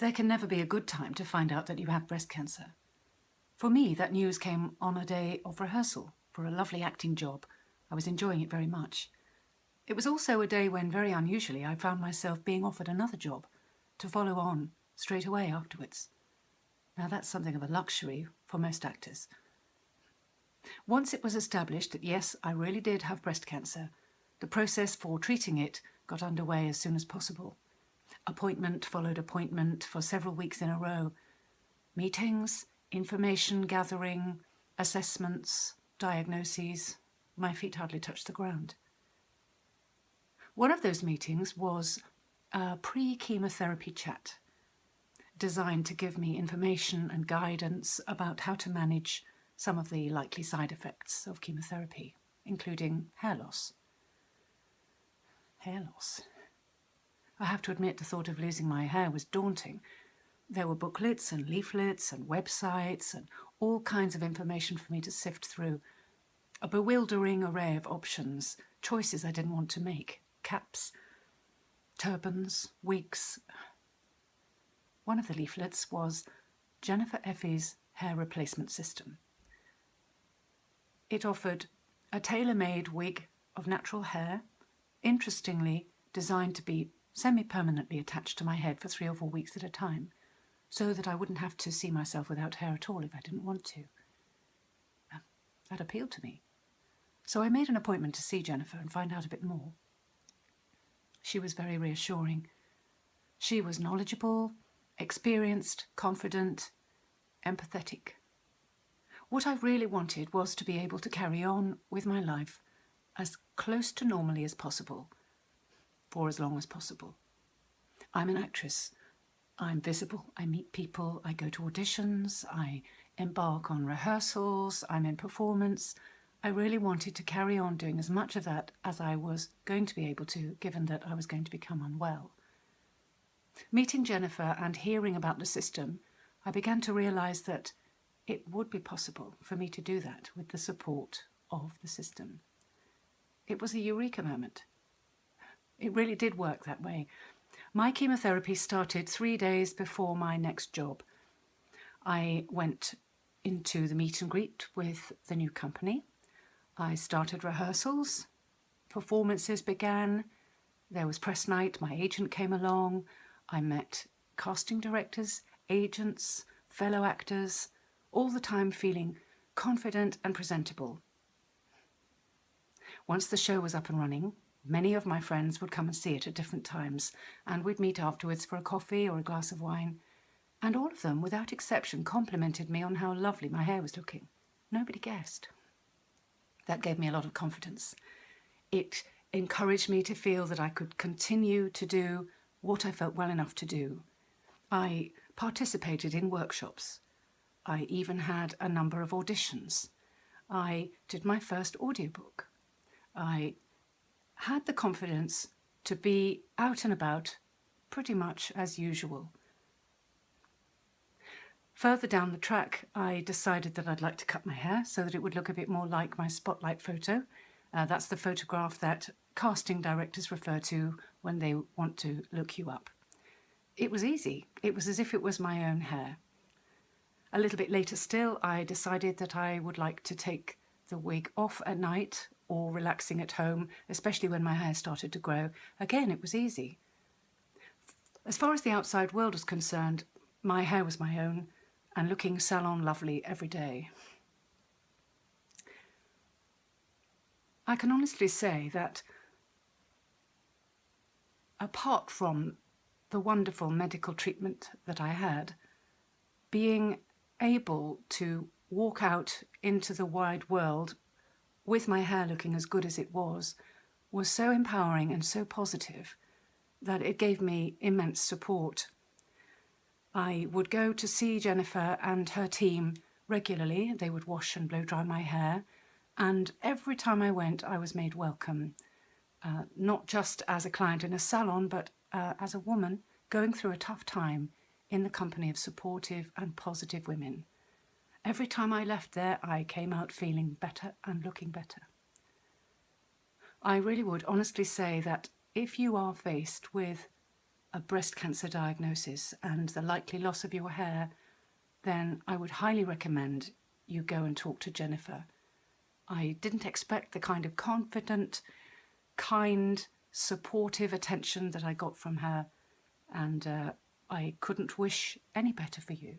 There can never be a good time to find out that you have breast cancer. For me, that news came on a day of rehearsal for a lovely acting job. I was enjoying it very much. It was also a day when, very unusually, I found myself being offered another job to follow on straight away afterwards. Now that's something of a luxury for most actors. Once it was established that yes, I really did have breast cancer, the process for treating it got underway as soon as possible. Appointment followed appointment for several weeks in a row. Meetings, information gathering, assessments, diagnoses. My feet hardly touched the ground. One of those meetings was a pre-chemotherapy chat designed to give me information and guidance about how to manage some of the likely side effects of chemotherapy, including hair loss. Hair loss. I have to admit the thought of losing my hair was daunting. There were booklets and leaflets and websites and all kinds of information for me to sift through. A bewildering array of options, choices I didn't want to make. Caps, turbans, wigs. One of the leaflets was Jennifer Effie's hair replacement system. It offered a tailor-made wig of natural hair, interestingly designed to be semi-permanently attached to my head for 3 or 4 weeks at a time, so that I wouldn't have to see myself without hair at all if I didn't want to. That appealed to me. So I made an appointment to see Jennifer and find out a bit more. She was very reassuring. She was knowledgeable, experienced, confident, empathetic. What I really wanted was to be able to carry on with my life as close to normally as possible, for as long as possible. I'm an actress. I'm visible, I meet people, I go to auditions, I embark on rehearsals, I'm in performance. I really wanted to carry on doing as much of that as I was going to be able to, given that I was going to become unwell. Meeting Jennifer and hearing about the system, I began to realise that it would be possible for me to do that with the support of the system. It was a eureka moment. It really did work that way. My chemotherapy started 3 days before my next job. I went into the meet and greet with the new company. I started rehearsals. Performances began. There was press night. My agent came along. I met casting directors, agents, fellow actors, all the time feeling confident and presentable. Once the show was up and running, many of my friends would come and see it at different times, and we'd meet afterwards for a coffee or a glass of wine. And all of them, without exception, complimented me on how lovely my hair was looking. Nobody guessed. That gave me a lot of confidence. It encouraged me to feel that I could continue to do what I felt well enough to do. I participated in workshops. I even had a number of auditions. I did my first audiobook. I had the confidence to be out and about pretty much as usual. Further down the track, I decided that I'd like to cut my hair so that it would look a bit more like my spotlight photo. That's the photograph that casting directors refer to when they want to look you up. It was easy. It was as if it was my own hair. A little bit later still, I decided that I would like to take the wig off at night or relaxing at home, especially when my hair started to grow. Again, it was easy. As far as the outside world was concerned, my hair was my own and looking salon lovely every day. I can honestly say that apart from the wonderful medical treatment that I had, being able to walk out into the wide world with my hair looking as good as it was so empowering and so positive that it gave me immense support. I would go to see Jennifer and her team regularly. They would wash and blow dry my hair, and every time I went I was made welcome, not just as a client in a salon, but as a woman going through a tough time in the company of supportive and positive women. Every time I left there, I came out feeling better and looking better. I really would honestly say that if you are faced with a breast cancer diagnosis and the likely loss of your hair, then I would highly recommend you go and talk to Jennifer. I didn't expect the kind of confident, kind, supportive attention that I got from her, and I couldn't wish any better for you.